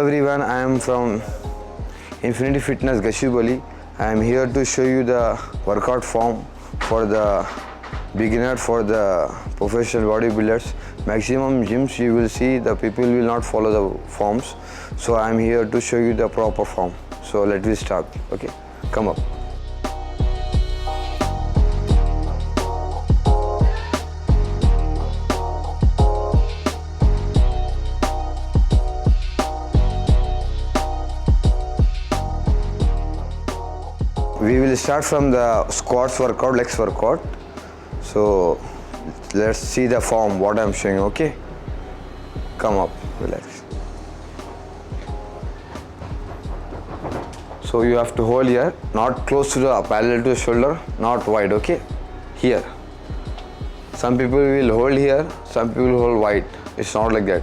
everyone, I am from Infinity Fitness Gashibali. I am here to show you the workout form for the beginner, for the professional bodybuilders. Maximum gyms you will see the people will not follow the forms. So I am here to show you the proper form. So let me start. Okay, come up. We will start from the squats workout, legs workout. So let's see the form, what I'm showing, okay? Come up, relax. So you have to hold here, not close to the parallel to the shoulder, not wide, okay? Here. Some people will hold here, some people will hold wide. It's not like that.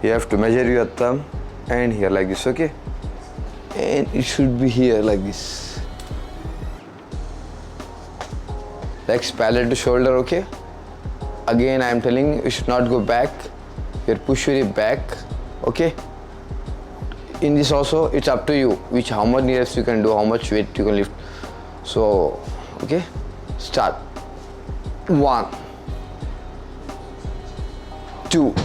You have to measure your thumb and here like this, okay? And it should be here like this. Legs parallel to shoulder, okay? Again, I am telling you should not go back. You push your back, okay? In this also, it's up to you how much reps you can do, how much weight you can lift. So, okay? Start. 1, 2,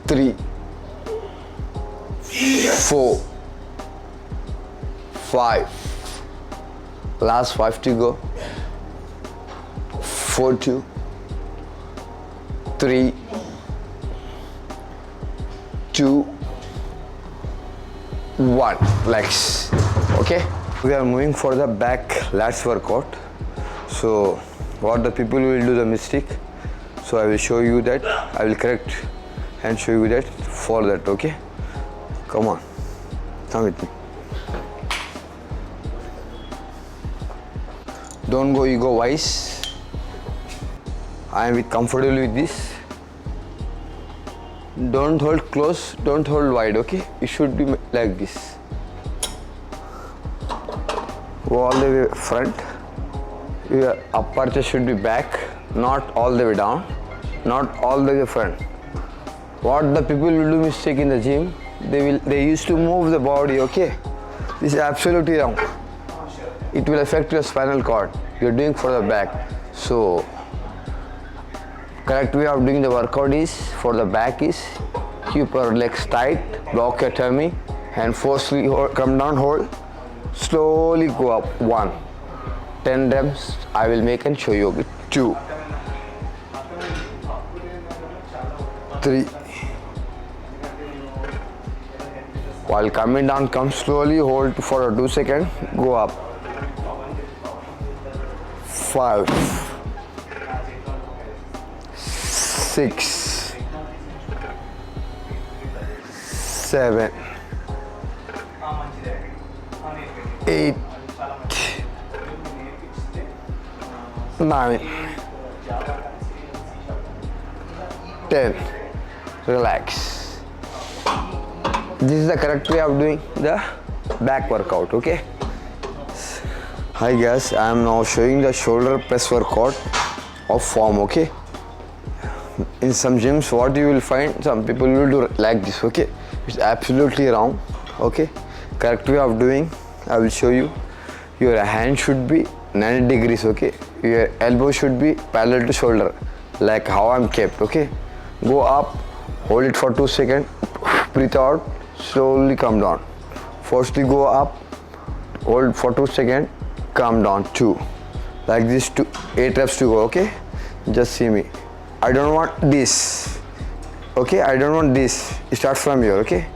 3, 4, 5. Last 5 to go. 4, 2, 3, 2, 1. Legs. Okay. We are moving for the back lats workout. So what the people will do the mistake. So I will show you that. I will correct and show you that for that. Okay. Come on. Come with me. Don't go ego wise. I am comfortable with this. Don't hold close, don't hold wide, okay? It should be like this. Go all the way front. Your upper chest should be back, not all the way down, not all the way front. What the people will do mistake in the gym, they used to move the body, okay? This is absolutely wrong. It will affect your spinal cord. You're doing for the back. So correct way of doing the workout is for the back is keep your legs tight, block your tummy and forcefully come down, hold, slowly go up. 1, 10 reps I will make and show you. Okay. 2, 3. While coming down, come slowly, hold for 2 seconds, go up. 5, 6, 7, 8, 9, 10. Relax. This is the correct way of doing the back workout, okay? Hi guys, I am now showing the shoulder press workout of form, okay? In some gyms, what you will find, some people will do like this, okay? It's absolutely wrong, okay? Correct way of doing, I will show you. Your hand should be 90 degrees, okay? Your elbow should be parallel to shoulder, like how I'm kept, okay? Go up, hold it for 2 seconds, breathe out, slowly come down. Firstly go up, hold for 2 seconds, come down. 2. Like this, 8 reps to go, okay? Just see me. I don't want this, okay? I don't want this. Start from here, okay?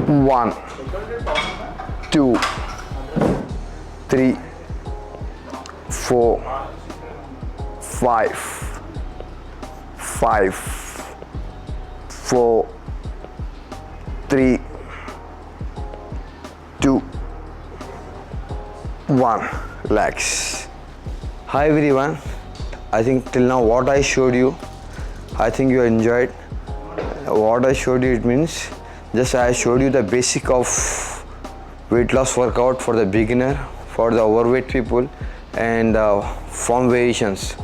1, 2, 3, 4, 5, 4, 3, 2, 1. Relax. Hi everyone. I think till now what I showed you, I think you enjoyed. What I showed you, it means just I showed you the basic of weight loss workout for the beginner, for the overweight people and form variations.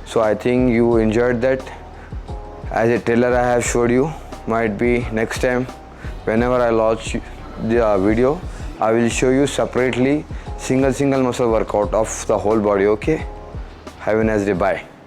So I think you enjoyed that. As a tailor I have showed you might be next time whenever I launch the video, I will show you separately single muscle workout of the whole body. Okay, have a nice day. Bye.